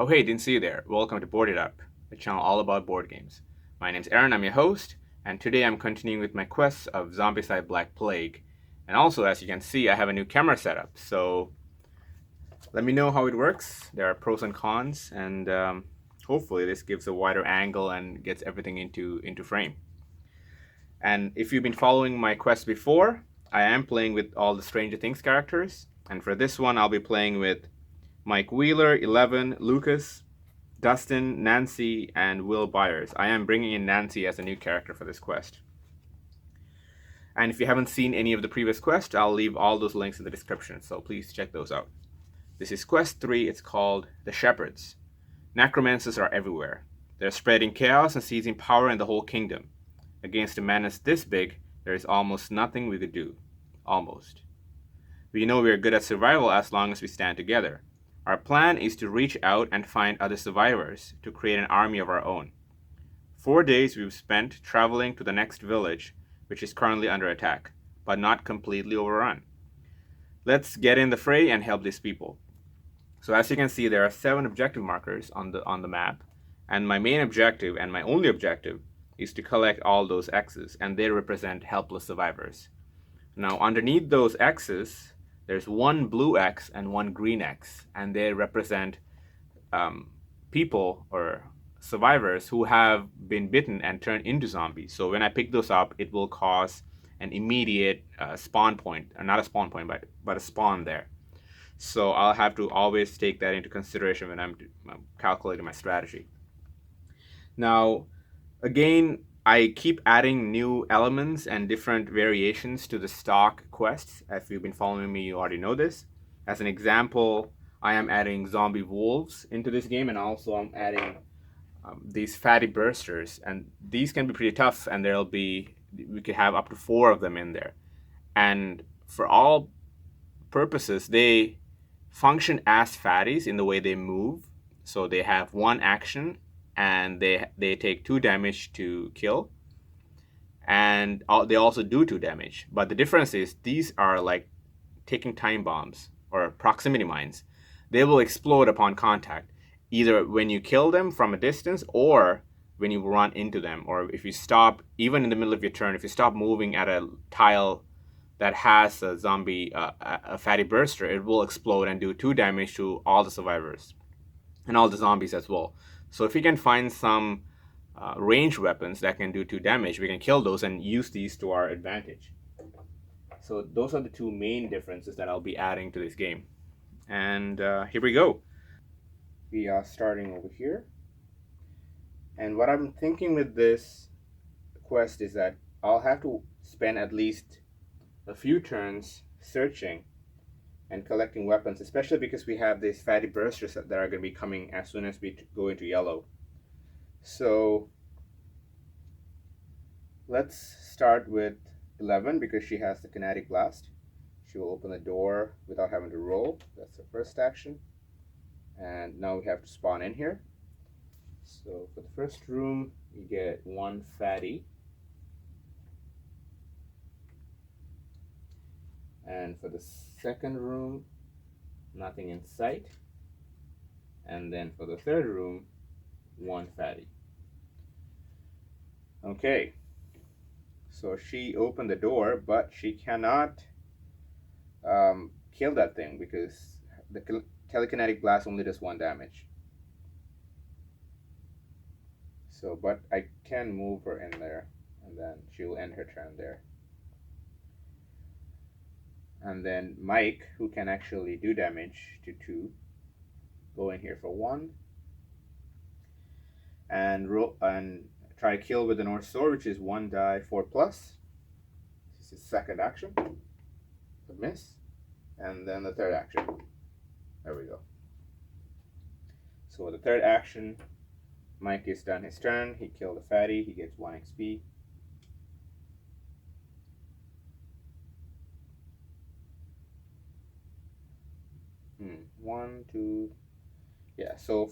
Oh hey, didn't see you there. Welcome to Board It Up, the channel all about board games. My name's Aaron, I'm your host, and today I'm continuing with my quest of Zombicide Black Plague. And also, as you can see, I have a new camera setup, so let me know how it works. There are pros and cons, and hopefully this gives a wider angle and gets everything into frame. And if you've been following my quest before, I am playing with all the Stranger Things characters, and for this one I'll be playing with Mike Wheeler, 11, Lucas, Dustin, Nancy, and Will Byers. I am bringing in Nancy as a new character for this quest. And if you haven't seen any of the previous quests, I'll leave all those links in the description, so please check those out. This is quest 3, it's called The Shepherds. Necromancers are everywhere. They're spreading chaos and seizing power in the whole kingdom. Against a menace this big, there is almost nothing we could do. Almost. We know we are good at survival as long as we stand together. Our plan is to reach out and find other survivors to create an army of our own. 4 days we've spent traveling to the next village, which is currently under attack, but not completely overrun. Let's get in the fray and help these people. So as you can see, there are 7 objective markers on the map, and my main objective and my only objective is to collect all those X's, and they represent helpless survivors. Now underneath those X's, there's one blue X and one green X, and they represent people or survivors who have been bitten and turned into zombies. So when I pick those up, it will cause an immediate spawn point, not a spawn point, but a spawn there. So I'll have to always take that into consideration when I'm calculating my strategy. Now, again, I keep adding new elements and different variations to the stock quests. If you've been following me, you already know this. As an example, I am adding zombie wolves into this game, and also I'm adding these fatty bursters, and these can be pretty tough, and we could have up to 4 of them in there. And for all purposes, they function as fatties in the way they move. So they have 1 action, and they take 2 damage to kill, and they also do 2 damage. But the difference is these are like ticking time bombs or proximity mines. They will explode upon contact, either when you kill them from a distance or when you run into them, or if you stop, even in the middle of your turn, if you stop moving at a tile that has a zombie, a fatty burster, it will explode and do 2 damage to all the survivors and all the zombies as well. So if we can find some ranged weapons that can do 2 damage, we can kill those and use these to our advantage. So those are the 2 main differences that I'll be adding to this game. And here we go. We are starting over here. And what I'm thinking with this quest is that I'll have to spend at least a few turns searching and collecting weapons, especially because we have these fatty bursters that are going to be coming as soon as we go into yellow. So let's start with 11 because she has the kinetic blast. She will open the door without having to roll. That's the first action. And now we have to spawn in here. So for the first room, you get 1 fatty. And for the second room, nothing in sight. And then for the third room, 1 fatty. Okay, so she opened the door, but she cannot kill that thing because the telekinetic blast only does 1 damage. So, but I can move her in there, and then she will end her turn there. And then Mike, who can actually do damage to 2, go in here for 1, and roll and try to kill with the North Sword, which is 1 die 4+. This is second action. A miss. And then the third action. There we go. So the third action, Mike is done his turn. He killed a fatty. He gets 1 XP. One, two. Yeah, so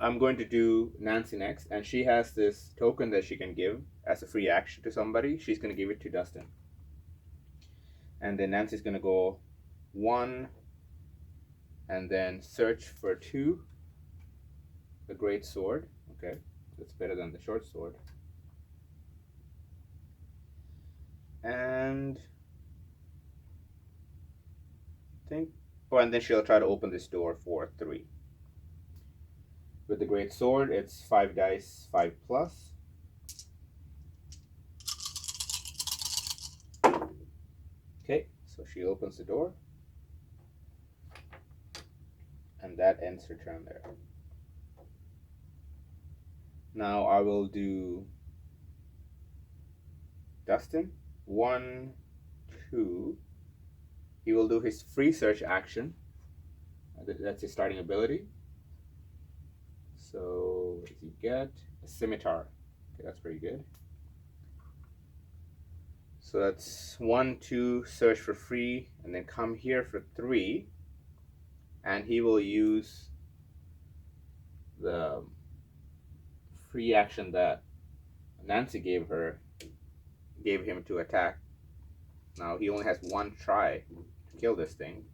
I'm going to do Nancy next, and she has this token that she can give as a free action to somebody. She's going to give it to Dustin. And then Nancy's going to go 1, and then search for 2, the great sword. Okay, that's better than the short sword. And and then she'll try to open this door for 3. With the great sword, it's 5 dice, 5 plus. Okay, so she opens the door, and that ends her turn there. Now I will do Dustin. 1, 2. He will do his free search action. That's his starting ability. So what does he get? A scimitar. Okay, that's pretty good. So that's 1, 2, search for free, and then come here for 3. And he will use the free action that Nancy gave him to attack. Now he only has 1 try to kill this thing,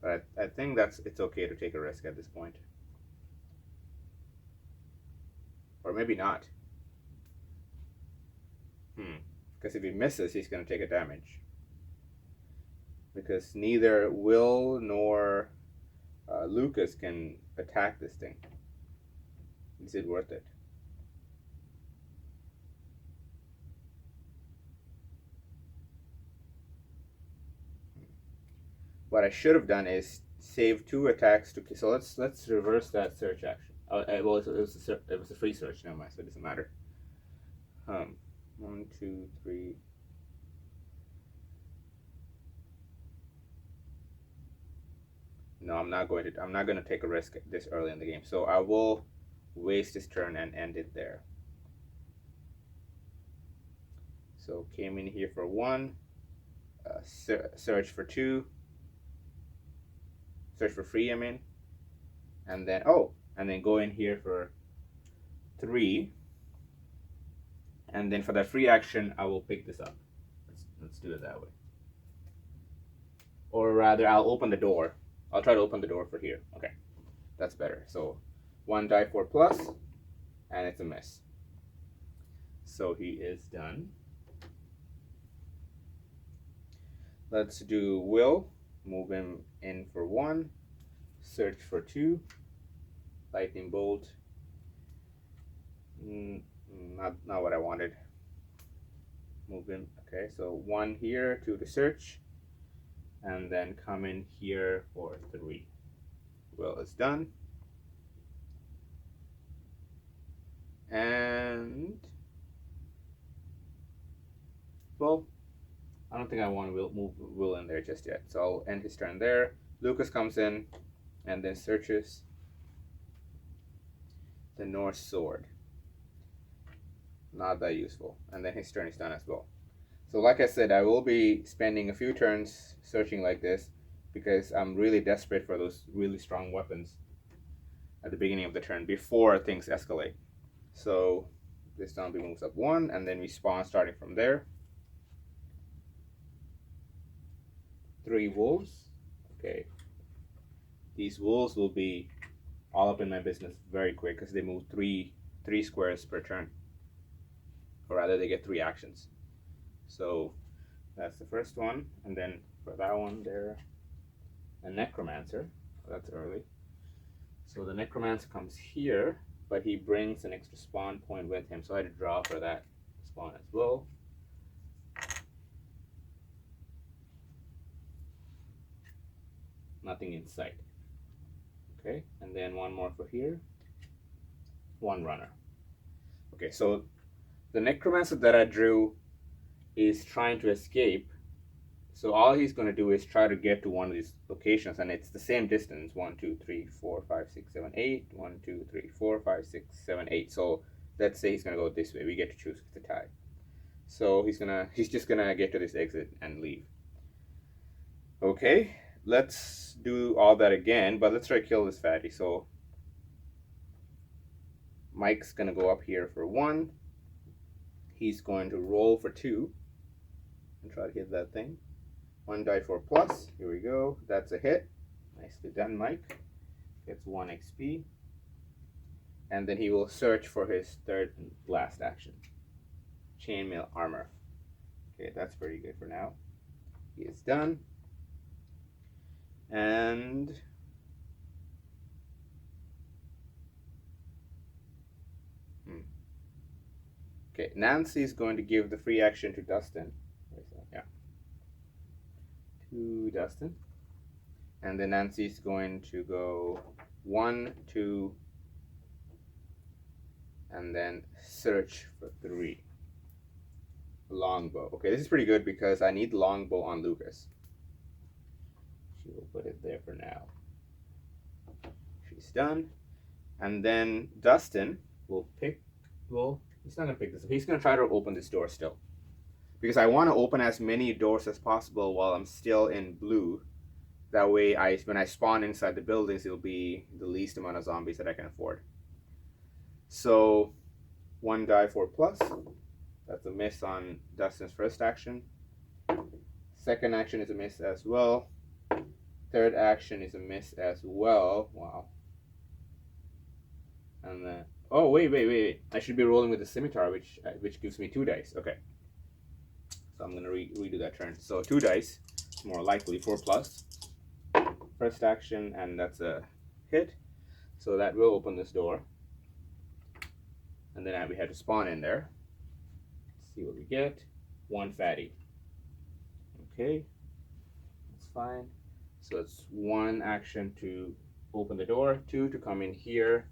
but I think it's okay to take a risk at this point, or maybe not. Because if he misses, he's going to take a damage. Because neither Will nor Lucas can attack this thing. Is it worth it? What I should have done is save 2 attacks to. So let's reverse that search action. Well, it was a free search. Never mind. So it doesn't matter. 1, 2, 3. No, I'm not going to take a risk this early in the game. So I will waste this turn and end it there. So came in here for 1, search for 2, search for free, and then go in here for 3, and then for that free action, I will pick this up. Let's do it that way. Or rather, I'll open the door. I'll try to open the door for here. Okay, that's better. So 1 die 4 plus, and it's a miss. So he is done. Let's do Will. Move him in for 1. Search for 2. Lightning bolt. Not what I wanted. Move him. Okay, so 1 here, 2 to search, and then come in here for 3. Will is done. And well, I don't think I want to move Will in there just yet. So I'll end his turn there. Lucas comes in and then searches the Norse sword. Not that useful. And then his turn is done as well. So like I said, I will be spending a few turns searching like this because I'm really desperate for those really strong weapons at the beginning of the turn before things escalate. So this zombie moves up 1, and then we spawn starting from there. 3 wolves. Okay. These wolves will be all up in my business very quick because they move 3 squares per turn. Or rather, they get 3 actions. So that's the first one. And then for that one there, a necromancer. That's early. So the necromancer comes here, but he brings an extra spawn point with him. So I had to draw for that spawn as well. Nothing in sight. Okay, and then 1 more for here. 1 runner. Okay, so the necromancer that I drew is trying to escape. So all he's going to do is try to get to one of these locations, and it's the same distance. 1, 2, 3, 4, 5, 6, 7, 8. 1, 2, 3, 4, 5, 6, 7, 8. So let's say he's going to go this way. We get to choose the tie. So he's just gonna get to this exit and leave. Okay, let's do all that again, but let's try to kill this fatty. So Mike's gonna go up here for 1. He's going to roll for 2 and try to hit that thing. 1 die 4 plus. Here we go. That's a hit. Nicely done, Mike. Gets 1 XP. And then he will search for his third and last action. Chainmail armor. Okay, that's pretty good for now. He is done. And okay, Nancy is going to give the free action to Dustin. Yeah. To Dustin. And then Nancy's going to go 1, 2, and then search for 3. Longbow. Okay, this is pretty good because I need longbow on Lucas. She will put it there for now. She's done. And then Dustin will pick, well, he's not going to pick this up. He's going to try to open this door still. Because I want to open as many doors as possible while I'm still in blue. That way, when I spawn inside the buildings, it'll be the least amount of zombies that I can afford. So, 1 die 4+. That's a miss on Dustin's first action. Second action is a miss as well. Third action is a miss as well. Wow. And then, oh wait! I should be rolling with the scimitar, which gives me 2 dice. Okay. So I'm gonna redo that turn. So 2 dice, more likely 4+. First action, and that's a hit. So that will open this door. And then we have to spawn in there. Let's see what we get. 1 fatty. Okay, that's fine. So it's 1 action to open the door, 2 to come in here,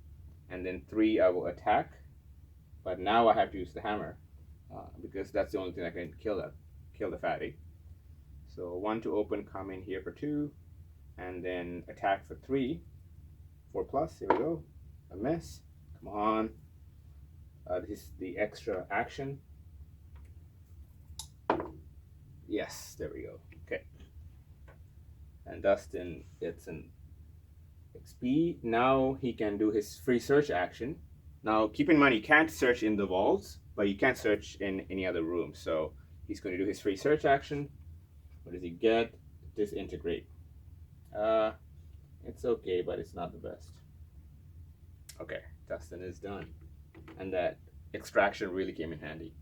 and then 3 I will attack. But now I have to use the hammer because that's the only thing that can kill the fatty. So 1 to open, come in here for 2, and then attack for 3. 4+. Here we go. A miss. Come on. This is the extra action. Yes, there we go. Okay. And Dustin gets an XP. Now he can do his free search action. Now keep in mind you can't search in the vaults, but you can't search in any other room. So he's going to do his free search action. What does he get? Disintegrate. It's okay, but it's not the best. Okay, Dustin is done. And that extraction really came in handy.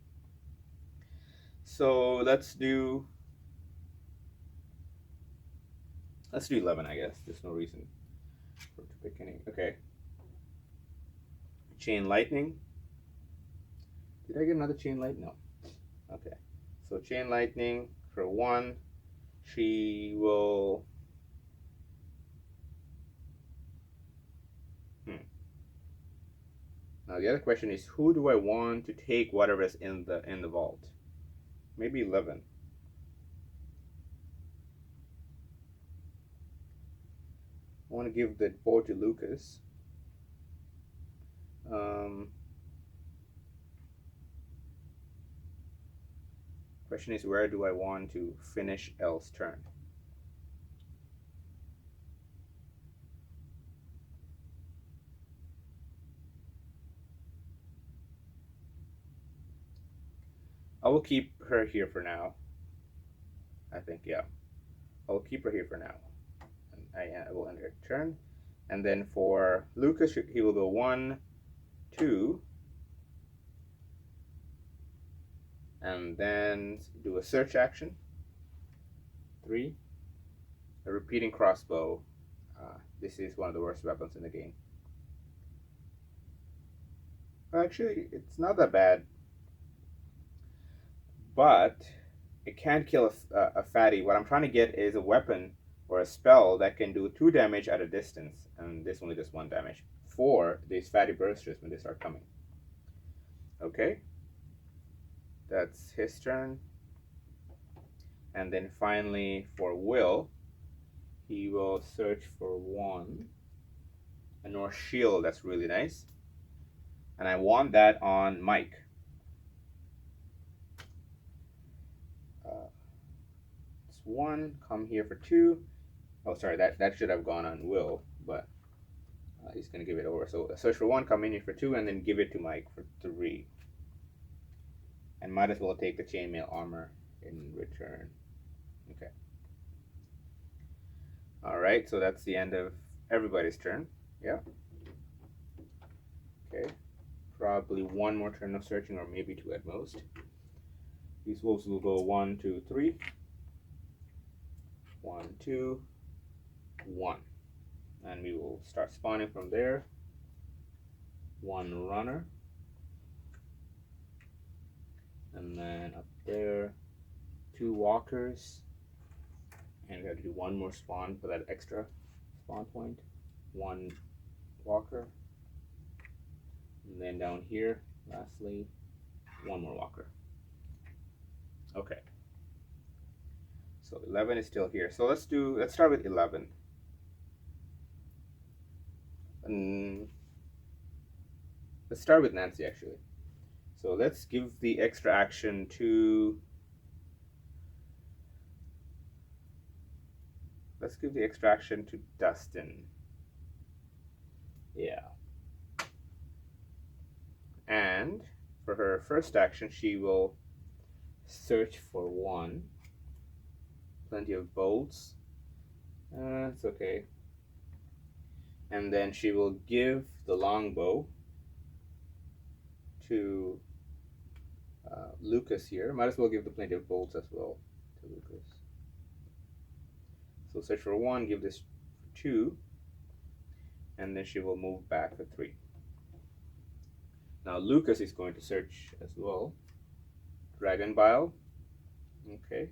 So let's do 11, I guess. There's no reason for to pick any. Okay. Chain lightning. Did I get another chain light? No. Okay. So chain lightning for 1. She will. Now the other question is, who do I want to take whatever is in the vault? Maybe 11. I want to give the board to Lucas. Question is, where do I want to finish L's turn? I will keep her here for now. I think, yeah. I will keep her here for now. And I will end her turn. And then for Lucas, he will go 1, 2. And then do a search action. 3. A repeating crossbow. This is one of the worst weapons in the game. Actually, it's not that bad. But it can't kill a fatty. What I'm trying to get is a weapon or a spell that can do 2 damage at a distance. And this only does 1 damage for these fatty bursters when they start coming. Okay. That's his turn. And then finally for Will, he will search for 1. A North shield, that's really nice. And I want that on Mike. It's 1, come here for 2. Oh, sorry, that should have gone on Will, but he's going to give it over. So search for 1, come in here for 2, and then give it to Mike for 3. And might as well take the chainmail armor in return. Okay. All right, so that's the end of everybody's turn. Yeah. Okay. Probably one more turn of searching, or maybe two at most. These wolves will go 1, 2, 3. 1, 2, 1. And we will start spawning from there. One runner. And then up there, 2 walkers. And we have to do one more spawn for that extra spawn point. 1 walker. And then down here, lastly, 1 more walker. Okay. So 11 is still here. So let's start with 11. Let's start with Nancy actually. So let's give the extra action to Dustin. Yeah. And for her first action, she will search for 1. Plenty of bolts. It's okay. And then she will give the longbow to Lucas here. Might as well give the plenty of bolts as well to Lucas. So search for 1, give this 2, and then she will move back for 3. Now Lucas is going to search as well. Dragon Bile. Okay.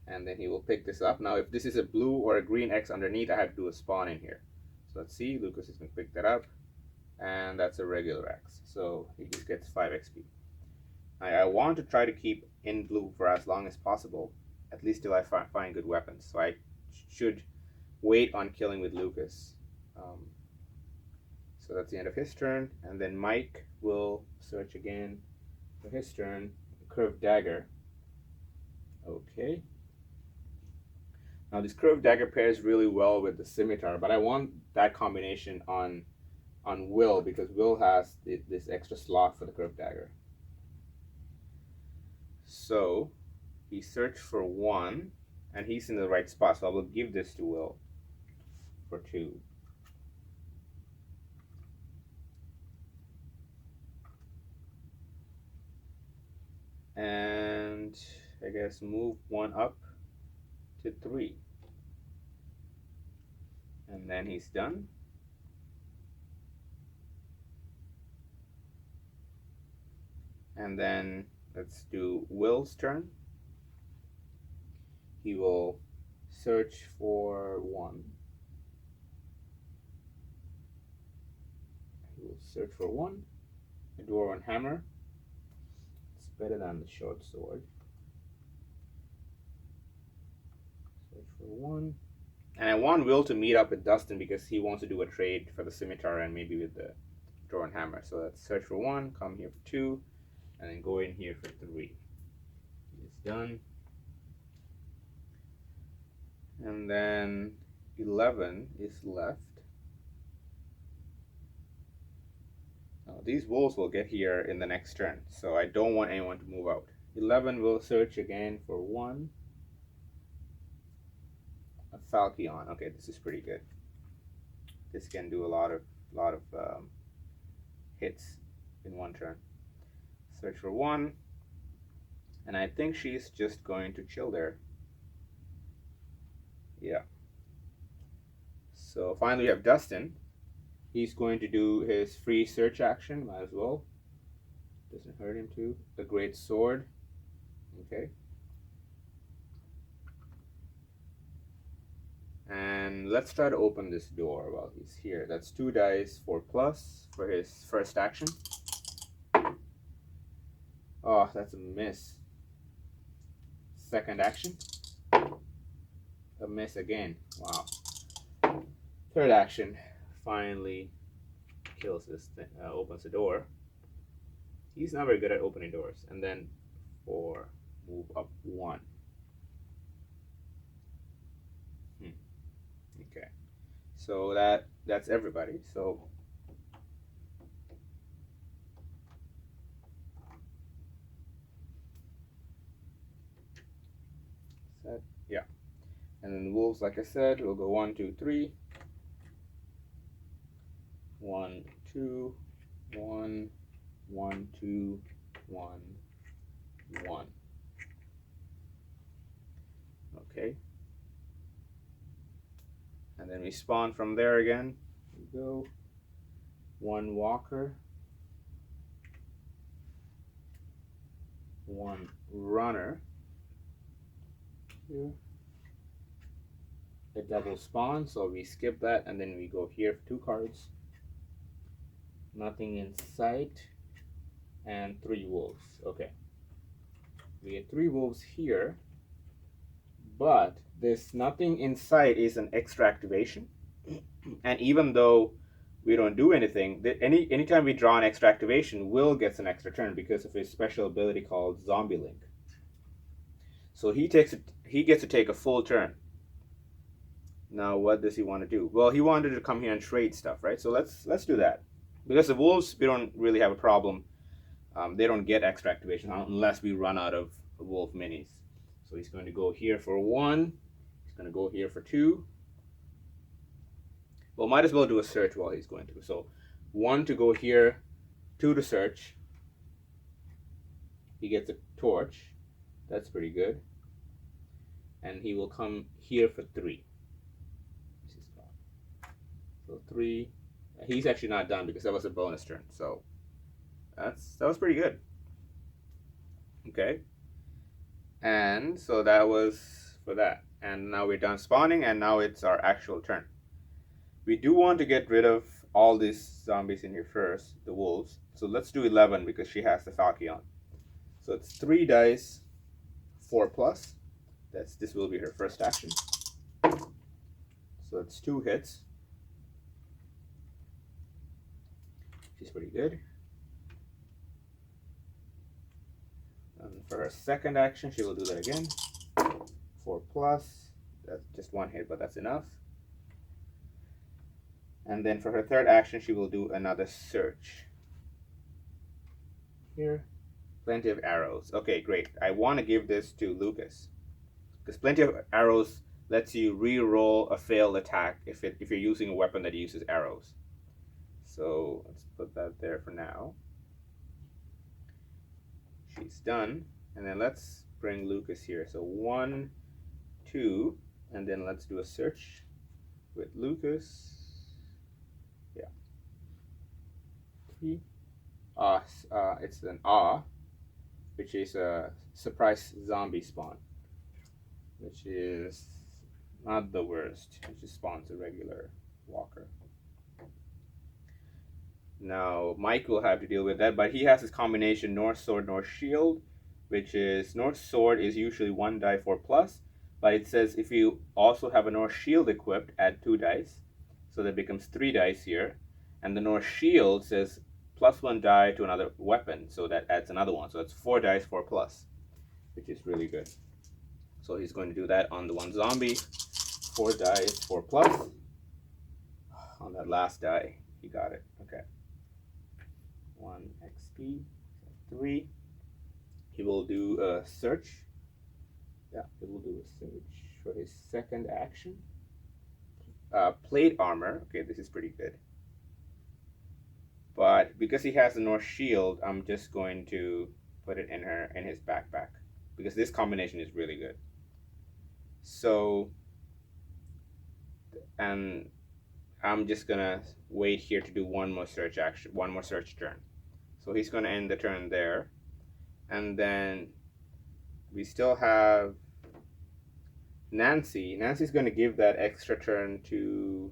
And then he will pick this up. Now if this is a blue or a green X underneath, I have to do a spawn in here. So let's see, Lucas is going to pick that up. And that's a regular X. So he just gets 5 XP. I want to try to keep in blue for as long as possible, at least till I find good weapons. So I should wait on killing with Lucas. So that's the end of his turn. And then Mike will search again for his turn. Curved dagger. Okay. Now this curved dagger pairs really well with the scimitar, but I want that combination on Will, because Will has this extra slot for the curved dagger. So he searched for 1, and he's in the right spot, so I will give this to Will for 2. And I guess move 1 up to 3. And then he's done. And then let's do Will's turn. He will search for 1. He will search for 1. A dwarven hammer. It's better than the short sword. Search for 1. And I want Will to meet up with Dustin because he wants to do a trade for the scimitar and maybe with the dwarven hammer. So let's search for 1, come here for 2, and then go in here for 3. It's done. And then 11 is left. Now these wolves will get here in the next turn, so I don't want anyone to move out. 11 will search again for 1. A Falchion. Okay, this is pretty good. This can do a lot of hits in one turn. Search for 1, and I think she's just going to chill there. Yeah. So finally we have Dustin. He's going to do his free search action, might as well. Doesn't hurt him to. The Great Sword. Okay. And let's try to open this door while he's here. That's 2 dice, 4+ for his first action. Oh, that's a miss. Second action. A miss again. Wow. Third action. Finally kills this thing, opens the door. He's not very good at opening doors. And then 4, move up 1. Okay. So that's everybody. So yeah. And then the wolves, like I said, will go 1, 2, 3. 1, 2, 1, 1, 2, 1, 1. Okay. And then we spawn from there again. We go 1 walker, 1 runner. Here. A double spawn, so we skip that, and then we go here for 2 cards. Nothing in sight, and 3 wolves. Okay. We get 3 wolves here, but this nothing in sight is an extra activation. And even though we don't do anything, anytime we draw an extra activation, Will gets an extra turn because of his special ability called Zombie Link. So he gets to take a full turn. Now, what does he want to do? Well, he wanted to come here and trade stuff, right? So let's do that. Because the wolves, we don't really have a problem. They don't get extra activation unless we run out of wolf minis. So he's going to go here for 1. He's going to go here for 2. Well, might as well do a search while he's going through. So 1 to go here, 2 to search. He gets a torch. That's pretty good. And he will come here for 3. So 3. He's actually not done because that was a bonus turn. So that was pretty good. Okay. And so that was for that. And now we're done spawning, and now it's our actual turn. We do want to get rid of all these zombies in here first, the wolves. So let's do 11 because she has the Falchion. So it's 3 dice, 4 plus. This will be her first action. So it's 2 hits. She's pretty good. And for her second action, she will do that again. 4 plus. That's just 1 hit, but that's enough. And then for her third action, she will do another search. Here. Plenty of arrows. Okay, great. I want to give this to Lucas. Because Plenty of Arrows lets you re-roll a failed attack if you're using a weapon that uses arrows. So let's put that there for now. She's done. And then let's bring Lucas here. So 1, 2, and then let's do a search with Lucas. Yeah. 3. It's an which is a surprise zombie spawn, which is not the worst. It just spawns a regular walker. Now, Mike will have to deal with that, but he has his combination North Sword, North Shield, which is North Sword is usually 1 die 4 plus, but it says if you also have a North Shield equipped, add 2 dice, so that becomes 3 dice here, and the North Shield says plus 1 die to another weapon, so that adds another 1, so that's 4 dice 4 plus, which is really good. So he's going to do that on the 1 zombie, 4 dice 4 plus. On that last die, he got it. Okay. 1 XP, 3. He will do a search. Yeah, he will do a search for his second action. Plate armor. Okay, this is pretty good. But because he has the North Shield, I'm just going to put it in his backpack because this combination is really good. So, and I'm just gonna wait here to do one more search action, one more search turn. So he's gonna end the turn there, and then we still have Nancy. Nancy's gonna give that extra turn to.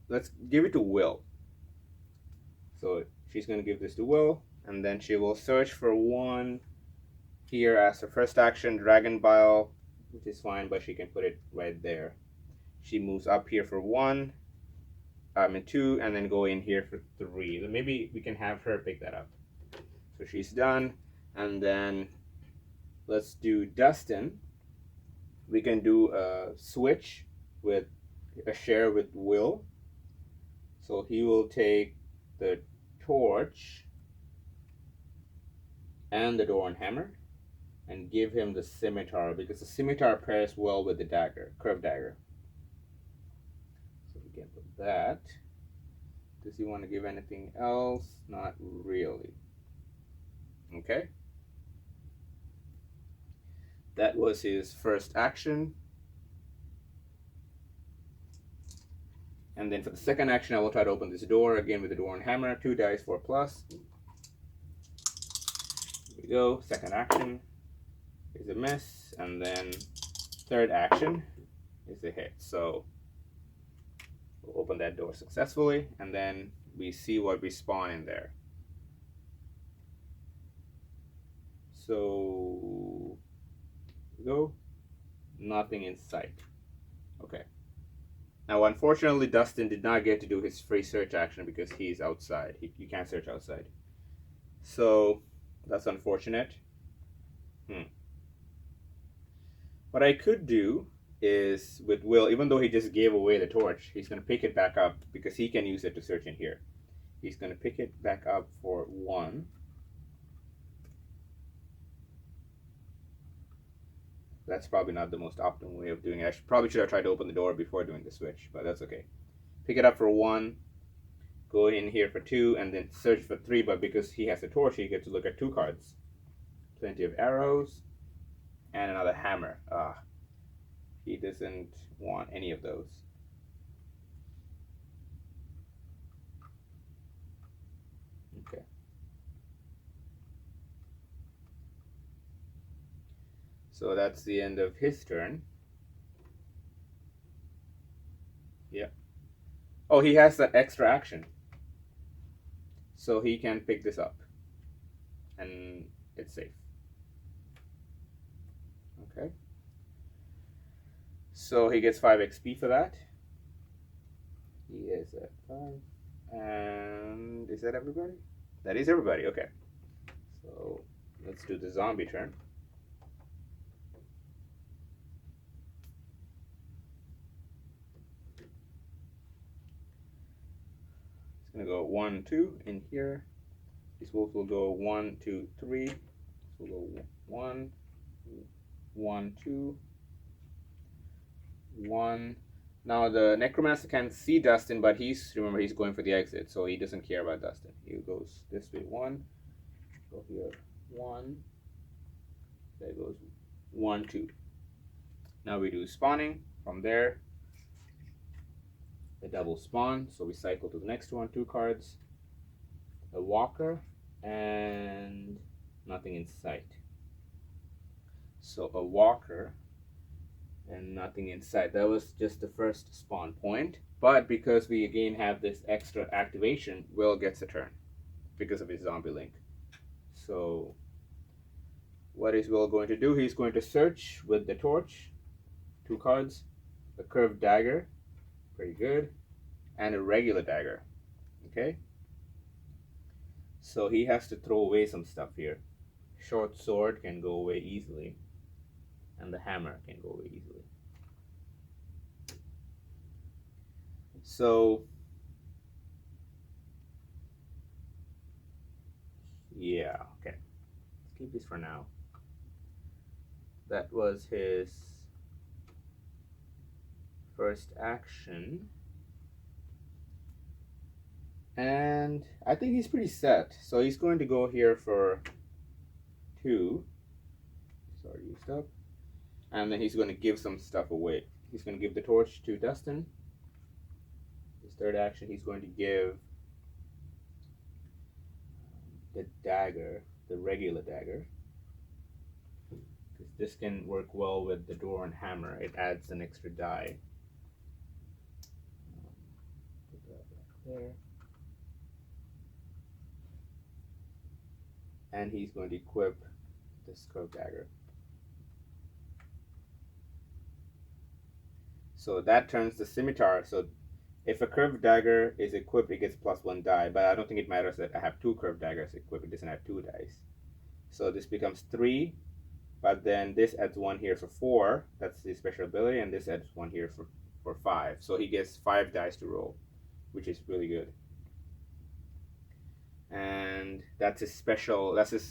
Let's give it to Will. So she's gonna give this to Will, and then she will search for 1 here as her first action, Dragon Bile, which is fine, but she can put it right there. She moves up here for 1, 2, and then go in here for 3. So maybe we can have her pick that up. So she's done, and then let's do Dustin. We can do a switch with a share with Will. So he will take the torch and the door and hammer. and give him the scimitar, because the scimitar pairs well with the dagger, curved dagger. So we get that. Does he want to give anything else? Not really. Okay. That was his first action. And then for the second action, I will try to open this door again with the door and hammer. 2 dice, 4 plus. Here we go. Second action is a miss, and then third action is a hit. So we'll open that door successfully, and then we see what we spawn in there. So go, nothing in sight. Okay. Now, unfortunately, Dustin did not get to do his free search action because he's outside. You can't search outside. So that's unfortunate. What I could do is with Will, even though he just gave away the torch, he's going to pick it back up because he can use it to search in here. He's going to pick it back up for 1. That's probably not the most optimal way of doing it. Probably should have tried to open the door before doing the switch, but that's okay. Pick it up for 1, go in here for 2, and then search for 3, but because he has a torch, he gets to look at 2 cards. Plenty of arrows, and another hammer. He doesn't want any of those. Okay. So that's the end of his turn. Yeah. Oh, he has that extra action. So he can pick this up. And it's safe. Okay. So he gets 5 XP for that. He is at 5. And is that everybody? That is everybody. Okay. So let's do the zombie turn. It's going to go 1, 2 in here. These wolves will go 1, 2, 3. So we'll go 1, 1, 2, 1. Now the necromancer can see Dustin, but remember he's going for the exit, so he doesn't care about Dustin. He goes this way 1, go here 1. There goes 1, 2. Now we do spawning from there. The double spawn, so we cycle to the next one, 2 cards. A walker and nothing in sight. So a walker and nothing in sight. That was just the first spawn point, but because we again have this extra activation, Will gets a turn because of his zombie link. So what is Will going to do? He's going to search with the torch, 2 cards, a curved dagger, pretty good, and a regular dagger. Okay, so he has to throw away some stuff here. Short sword can go away easily, and the hammer can go away easily. So yeah, okay, let's keep this for now. That was his first action, and I think he's pretty set. So he's going to go here for 2. Sorry, used up. And then he's going to give some stuff away. He's going to give the torch to Dustin. His third action, he's going to give the dagger, the regular dagger. Because this can work well with the door and hammer. It adds an extra die. Put that back there. And he's going to equip this curved dagger. So that turns the scimitar. So if a curved dagger is equipped, it gets +1 die, but I don't think it matters that I have 2 curved daggers equipped. It doesn't have 2 dice. So this becomes 3, but then this adds 1 here for 4. That's his special ability, and this adds 1 here for 5. So he gets 5 dice to roll, which is really good. And that's his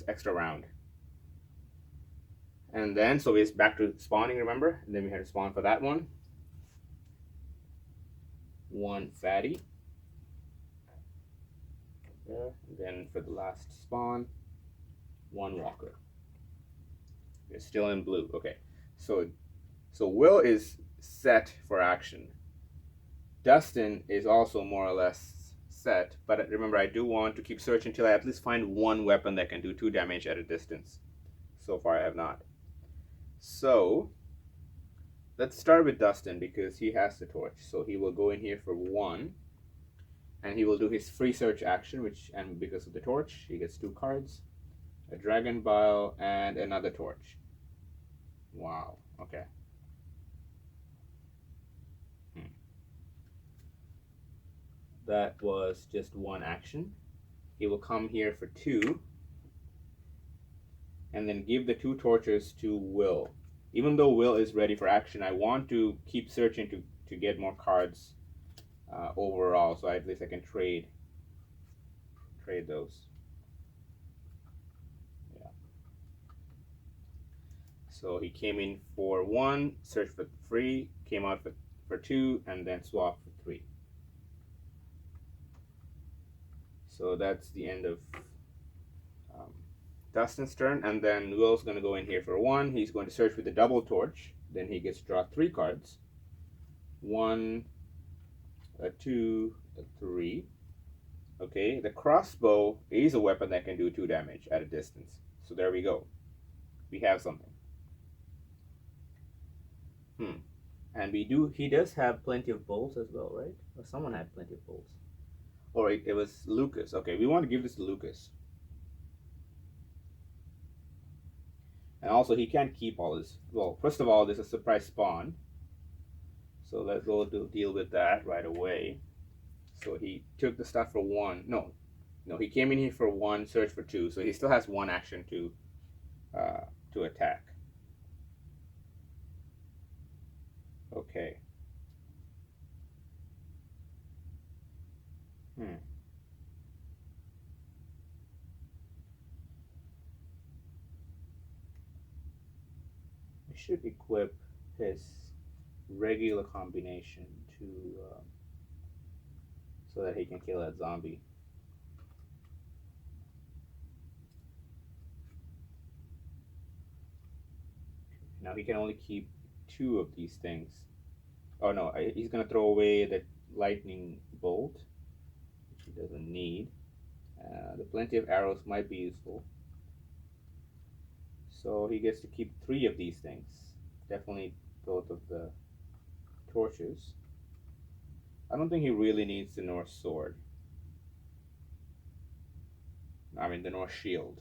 extra round. And then, so it's back to spawning, remember? And then we had to spawn for that one. One fatty. There. And then for the last spawn, one walker. It's still in blue. Okay. So Will is set for action. Dustin is also more or less set, but remember, I do want to keep searching until I at least find one weapon that can do 2 damage at a distance. So far I have not. So let's start with Dustin because he has the torch. So he will go in here for 1, and he will do his free search action, and because of the torch, he gets 2 cards, a dragon bile, and another torch. Wow. Okay. That was just 1 action. He will come here for 2, and then give the 2 torches to Will. Even though Will is ready for action, I want to keep searching to get more cards overall, so at least I can trade those. Yeah. So he came in for 1, searched for 3, came out for 2, and then swapped for 3. So that's the end of Dustin's turn, and then Will's going to go in here for 1. He's going to search with the double torch. Then he gets to draw 3 cards. 1, a 2, a 3. Okay, the crossbow is a weapon that can do 2 damage at a distance. So there we go. We have something. And he does have plenty of bolts as well, right? Or someone had plenty of bolts. Or it was Lucas. Okay, we want to give this to Lucas. And also, he can't keep all his. Well, first of all, there's a surprise spawn. So let's go deal with that right away. So he took the stuff for 1. No, he came in here for 1, searched for 2. So he still has 1 action to attack. Okay. Should equip his regular combination to so that he can kill that zombie. Now he can only keep 2 of these things. Oh no, he's gonna throw away the lightning bolt, which he doesn't need. The plenty of arrows might be useful. So he gets to keep 3 of these things. Definitely both of the torches. I don't think he really needs the Norse sword. I mean the Norse shield.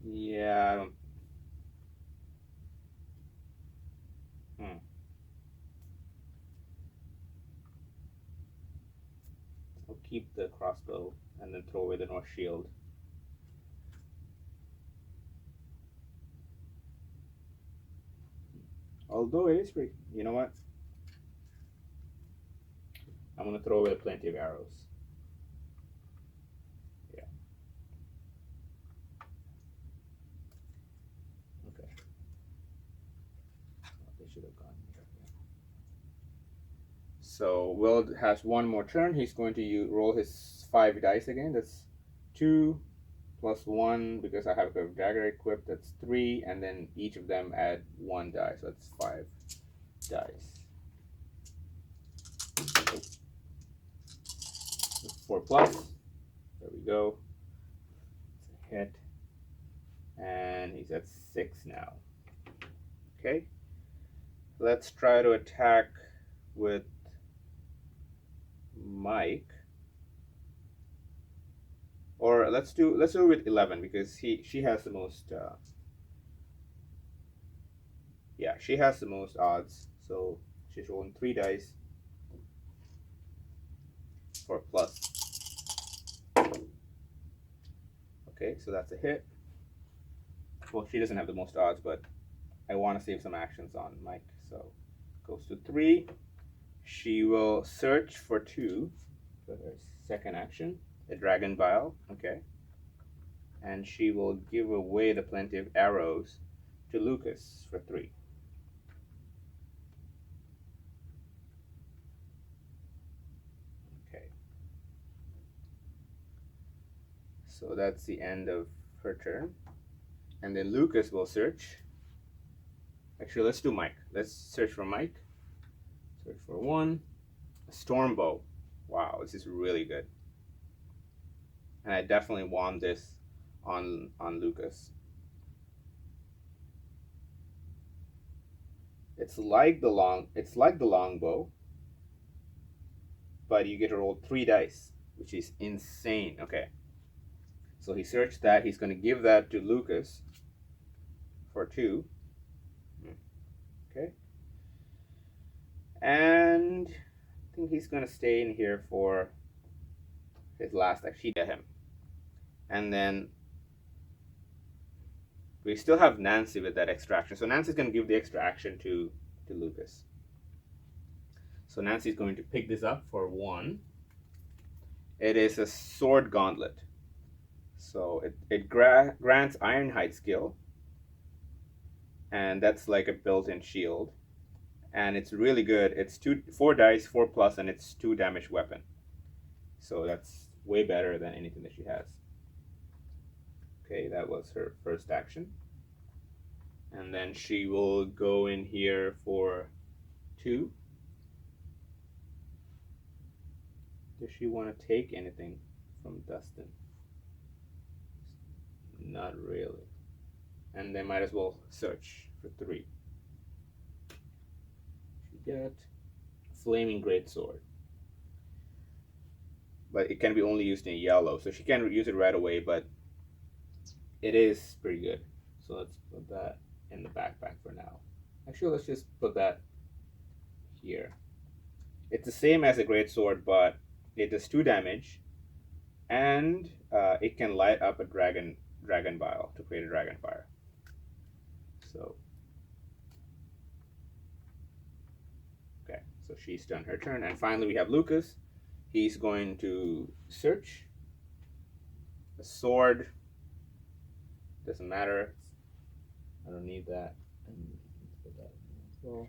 Yeah, I don't. I'll keep the crossbow and then throw away the Norse shield. Although it is free. You know what? I'm going to throw away plenty of arrows. Yeah. Okay. They should have gone here. So Will has 1 more turn. He's going to roll his 5 dice again. That's 2 plus 1 because I have a dagger equipped. That's 3, and then each of them add 1 die. So that's 5 dice. 4 plus. There we go. It's a hit. And he's at 6 now. Okay. Let's try to attack with Mike. Or let's do it with 11 because she has the most yeah, she has the most odds. So she's rolling 3 dice for a plus. Okay, so that's a hit. Well, she doesn't have the most odds, but I want to save some actions on Mike. So goes to 3. She will search for 2 for her second action. a dragon vial. Okay. And she will give away the plenty of arrows to Lucas for 3. Okay. So that's the end of her turn. And then Lucas will search. Actually, let's do Mike. Let's search for Mike. Search for 1. A storm bow. Wow, this is really good. And I definitely want this on Lucas. It's like the longbow, but you get to roll 3 dice, which is insane. Okay. So he searched that. He's going to give that to Lucas for 2. Okay. And I think he's going to stay in here for his last action. She did him. And then we still have Nancy with that extra action. So Nancy's going to give the extra action to Lucas. So Nancy's going to pick this up for 1. It is a sword gauntlet. So it grants Ironhide skill. And that's like a built-in shield. And it's really good. It's 4 dice, 4 plus, and it's 2 damage weapon. So that's way better than anything that she has. Okay, that was her first action. And then she will go in here for 2. Does she want to take anything from Dustin? Not really. And they might as well search for 3. She got Flaming Greatsword. But it can be only used in yellow, so she can't use it right away, but it is pretty good. So let's put that in the backpack for now. Actually, let's just put that here. It's the same as a greatsword, but it does 2 damage, and it can light up a dragon vial to create a dragon fire. So, okay, so she's done her turn, and finally we have Lucas. He's going to search. A sword doesn't matter. I don't need that. So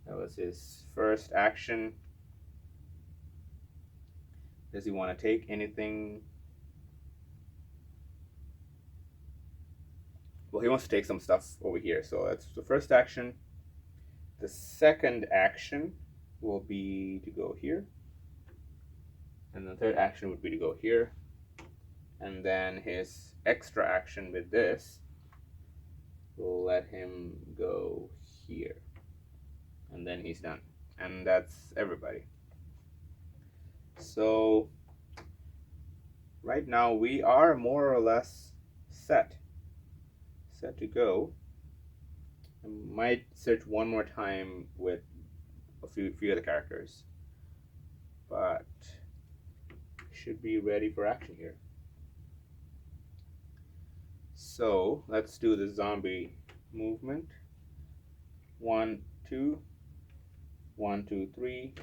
that was his first action. Does he want to take anything? Well, he wants to take some stuff over here. So that's the first action. The second action will be to go here. And the third action would be to go here. And then his extra action with this will let him go here. And then he's done. And that's everybody. So right now we are more or less set to go. I might search one more time with a few of the characters, but should be ready for action here. So let's do the zombie movement. 1, 2, 1, 2, 3.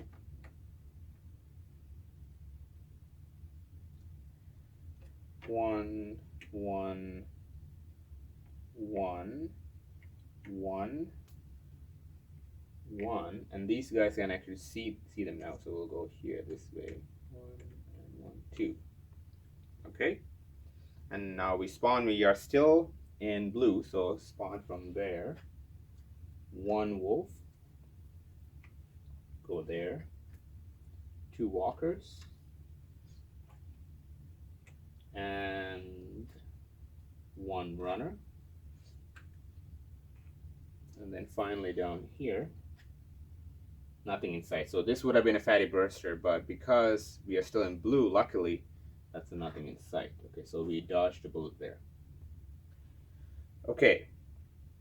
1, 1, 1, 1, 1, and these guys can actually see them now. So we'll go here this way. 1 and 1, 2. Okay, and now we spawn. We are still in blue, so spawn from there. 1 wolf. Go there. 2 walkers. And 1 runner. And then finally down here, nothing in sight. So this would have been a fatty burster, but because we are still in blue, luckily, that's a nothing in sight. Okay, so we dodged a bullet there. Okay,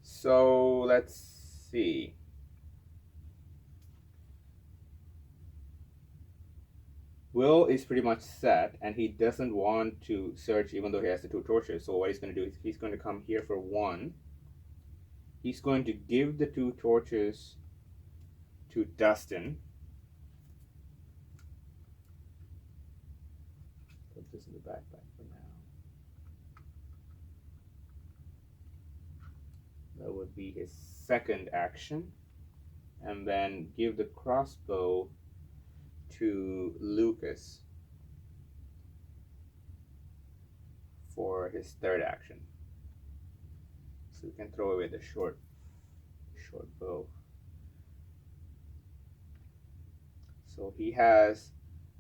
so let's see. Will is pretty much set, and he doesn't want to search even though he has the 2 torches. So what he's going to do is he's going to come here for 1. He's going to give the 2 torches to Dustin. Put would be his second action. And then give the crossbow to Lucas for his third action. So we can throw away the short bow. So he has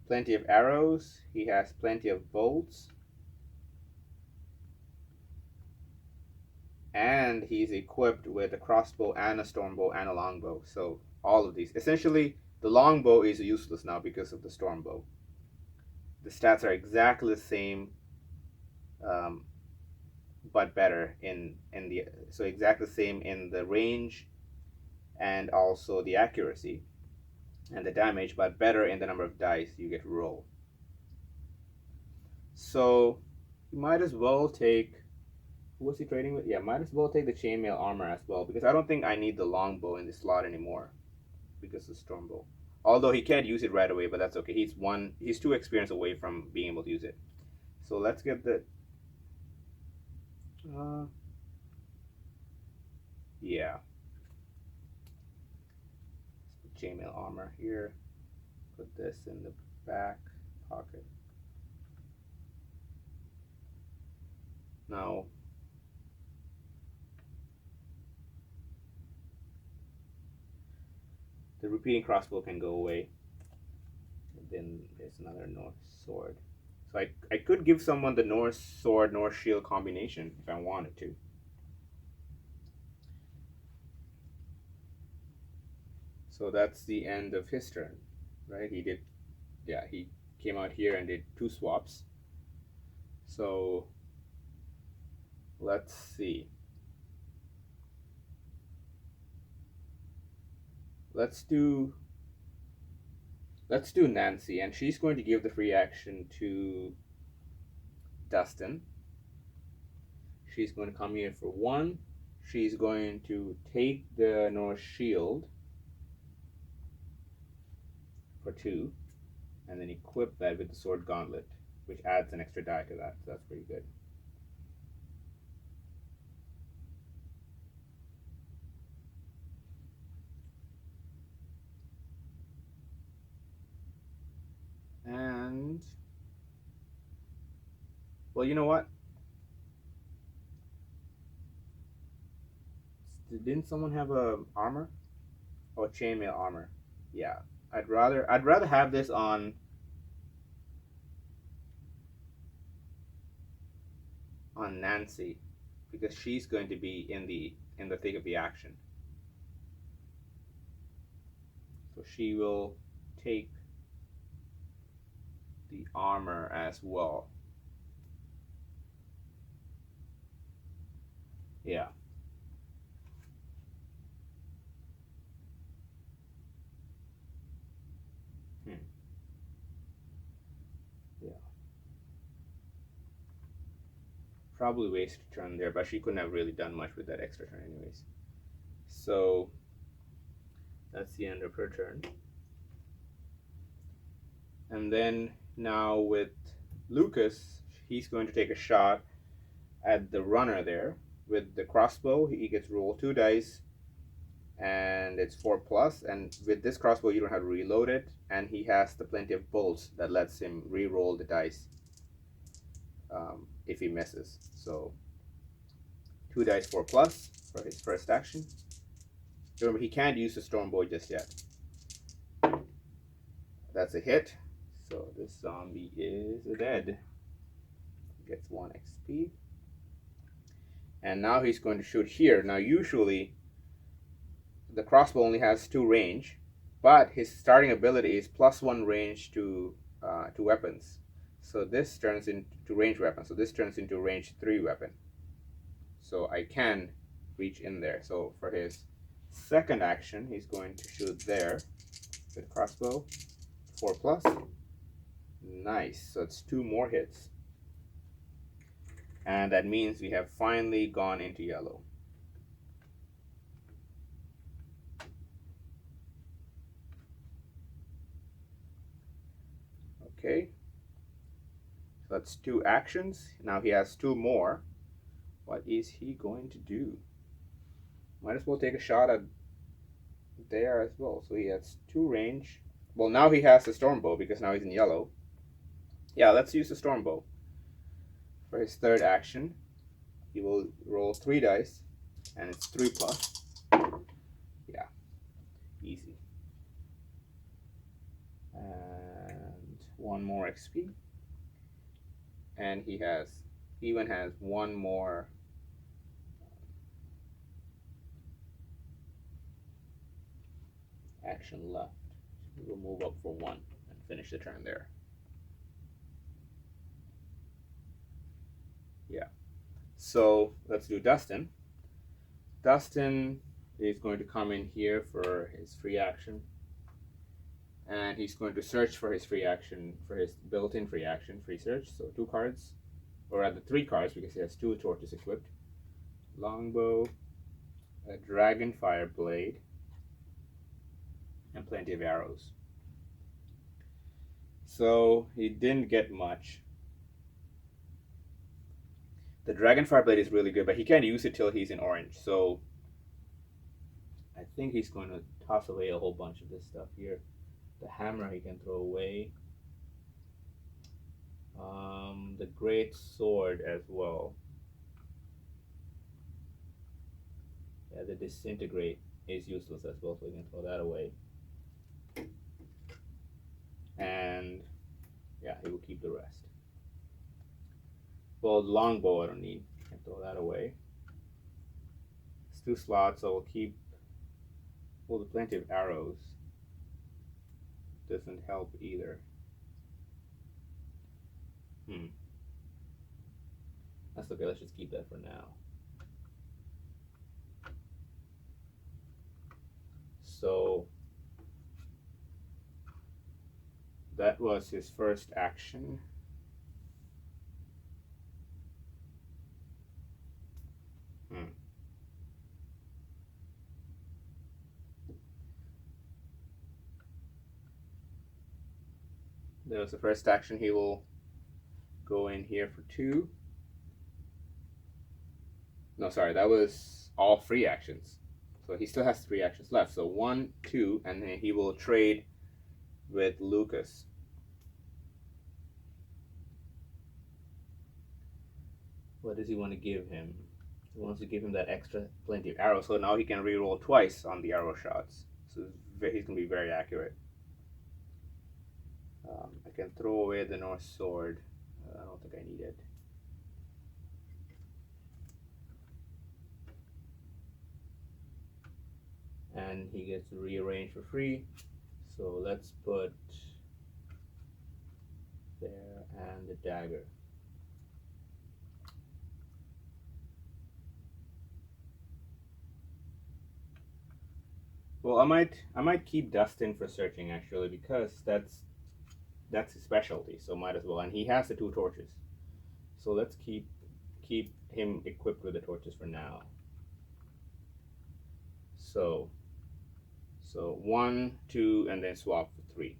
plenty of arrows, he has plenty of bolts, and he's equipped with a crossbow and a stormbow and a longbow. So all of these. Essentially, the longbow is useless now because of the stormbow. The stats are exactly the same, but better in the so exactly the same in the range and also the accuracy and the damage, but better in the number of dice you get to roll. So you might as well take, who was he trading with? Yeah, might as well take the chainmail armor as well, because I don't think I need the longbow in this slot anymore because of stormbow. Although he can't use it right away, but that's okay. He's 2 experience away from being able to use it. So let's get the yeah. Chainmail armor here. Put this in the back pocket. Now the repeating crossbow can go away. And then there's another Norse sword. So I could give someone the Norse sword, Norse shield combination if I wanted to. So that's the end of his turn, right? He came out here and did 2 swaps. So let's see. Let's do Nancy, and she's going to give the free action to Dustin. She's going to come here for 1. She's going to take the Norse shield for 2, and then equip that with the sword gauntlet, which adds an extra die to that. So that's pretty good. And well, you know what? Didn't someone have a armor or chainmail armor? Yeah, I'd rather have this on Nancy, because she's going to be in the thick of the action. So she will take the armor as well. Yeah. Yeah. Probably wasted a turn there, but she couldn't have really done much with that extra turn anyways. So that's the end of her turn. And then now with Lucas, he's going to take a shot at the runner there. With the crossbow, he gets to roll 2 dice, and it's 4+. And with this crossbow, you don't have to reload it, and he has the plenty of bolts that lets him re-roll the dice if he misses. So 2 dice 4+ for his first action. Remember, he can't use the stormbow just yet. That's a hit. So this zombie is dead. Gets 1 XP. And now he's going to shoot here. Now usually the crossbow only has 2 range, but his starting ability is +1 range to weapons. So this turns into range weapon. So this turns into range 3 weapon. So I can reach in there. So for his second action, he's going to shoot there with crossbow. 4+. Nice. So it's 2 more hits. And that means we have finally gone into yellow. Okay. So that's 2 actions. Now he has 2 more. What is he going to do? Might as well take a shot at there as well. So he has 2 range. Well, now he has the Stormbow because now he's in yellow. Yeah, let's use the Stormbow. For his third action, he will roll 3 dice, and it's 3 plus. Yeah, easy. And 1 more XP. And he even has 1 more action left. We will move up for 1 and finish the turn there. Yeah. So let's do Dustin. Dustin is going to come in here for his free action. And he's going to search for his free action, for his built-in free action, free search. So 2 cards, or rather 3 cards because he has 2 torches equipped. Longbow, a Dragonfire Blade, and plenty of arrows. So he didn't get much. The Dragonfire Blade is really good, but he can't use it till he's in orange. So I think he's going to toss away a whole bunch of this stuff here. The hammer he can throw away. The great sword as well. Yeah, the disintegrate is useless as well, so we can throw that away. And yeah, he will keep the rest. Well, the longbow I don't need. I can throw that away. It's 2 slots, so we'll keep. Well, the plenty of arrows doesn't help either. That's okay. Let's just keep that for now. So that was his first action. That was the first action. He will go in here for 2. No, sorry, that was all free actions. So he still has 3 actions left. So 1, 2, and then he will trade with Lucas. What does he want to give him? He wants to give him that extra plenty of arrows, so now he can reroll twice on the arrow shots. So he's going to be very accurate. I can throw away the North Sword. I don't think I need it. And he gets rearranged for free. So let's put there and the dagger. Well, I might keep Dustin for searching actually, because that's his specialty. So might as well. And he has the 2 torches. So let's keep him equipped with the torches for now. So 1, 2, and then swap for 3.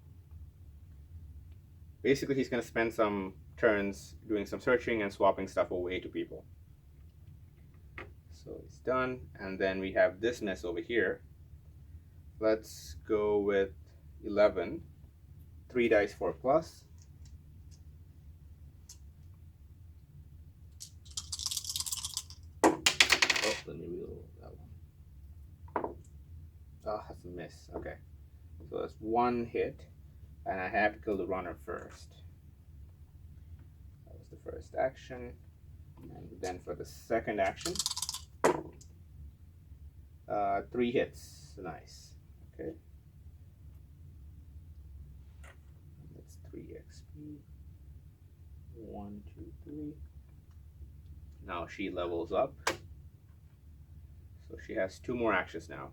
Basically, he's going to spend some turns doing some searching and swapping stuff away to people. So it's done, and then we have this mess over here. Let's go with 11. 3 dice, 4 plus. Oh, let me reload that one. Oh, that's a miss. Okay. So that's 1 hit, and I have to kill the runner first. That was the first action. And then for the second action, 3 hits. Nice. Okay. That's 3 XP. 1, 2, 3. Now she levels up. So she has 2 more actions now.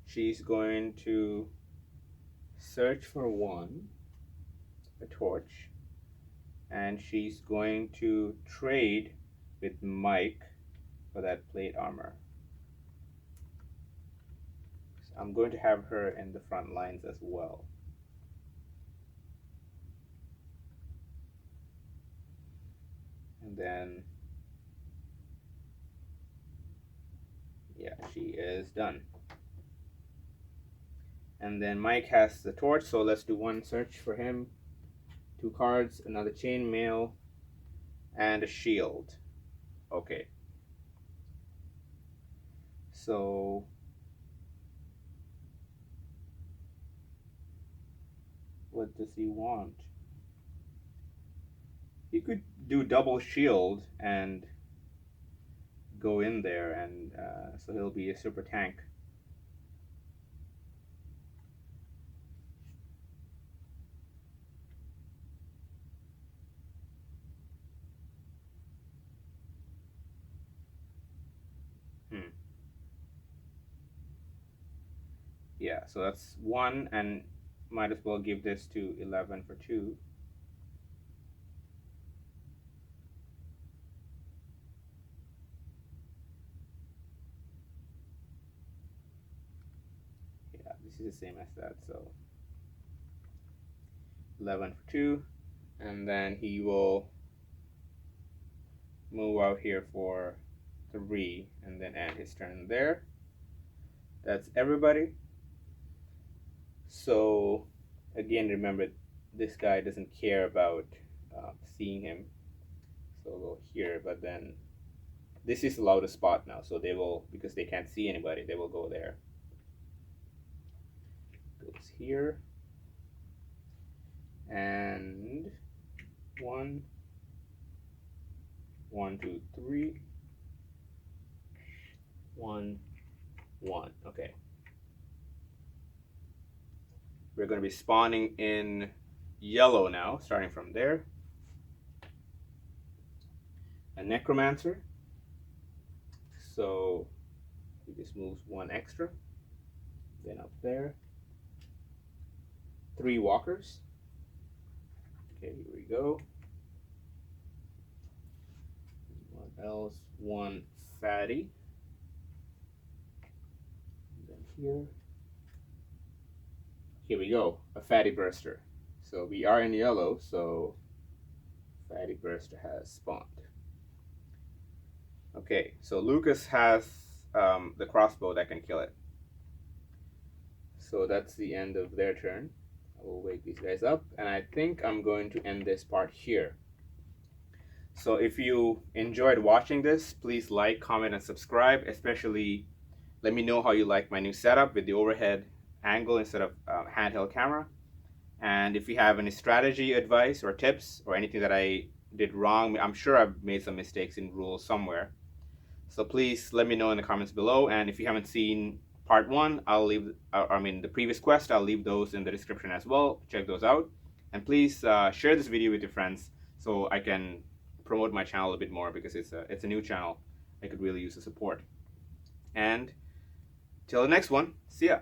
She's going to search for 1, a torch, and she's going to trade with Mike for that plate armor. So I'm going to have her in the front lines as well. And then, yeah, She is done. And then Mike has the torch, so let's do one search for him. 2 cards, another chainmail, and a shield. Okay. So what does he want? He could do double shield and go in there, and so he'll be a super tank. Yeah, so that's 1, and might as well give this to 11 for 2. Yeah, this is the same as that, so 11 for 2, and then he will move out here for 3 and then end his turn there. That's everybody. So again, remember, this guy doesn't care about seeing him, so we'll go here, but then this is the loudest spot now, so they will, because they can't see anybody, they will go there. Goes here, and 1, 1, 2, 3, 1, 1. Okay. We're going to be spawning in yellow now, starting from there. A necromancer. So he just moves 1 extra. Then up there, 3 walkers. Okay, here we go. What else? 1 fatty. And then here we go, a fatty burster. So we are in yellow, so fatty burster has spawned. Okay, so Lucas has the crossbow that can kill it. So that's the end of their turn. I will wake these guys up, and I think I'm going to end this part here. So if you enjoyed watching this, please like, comment, and subscribe. Especially let me know how you like my new setup with the overhead angle instead of handheld camera. And if you have any strategy advice or tips or anything that I did wrong, I'm sure I've made some mistakes in rules somewhere. So please let me know in the comments below. And if you haven't seen part 1, I'll leave, the previous quest, I'll leave those in the description as well. Check those out. And please share this video with your friends so I can promote my channel a bit more, because it's a new channel. I could really use the support. And till the next one, see ya.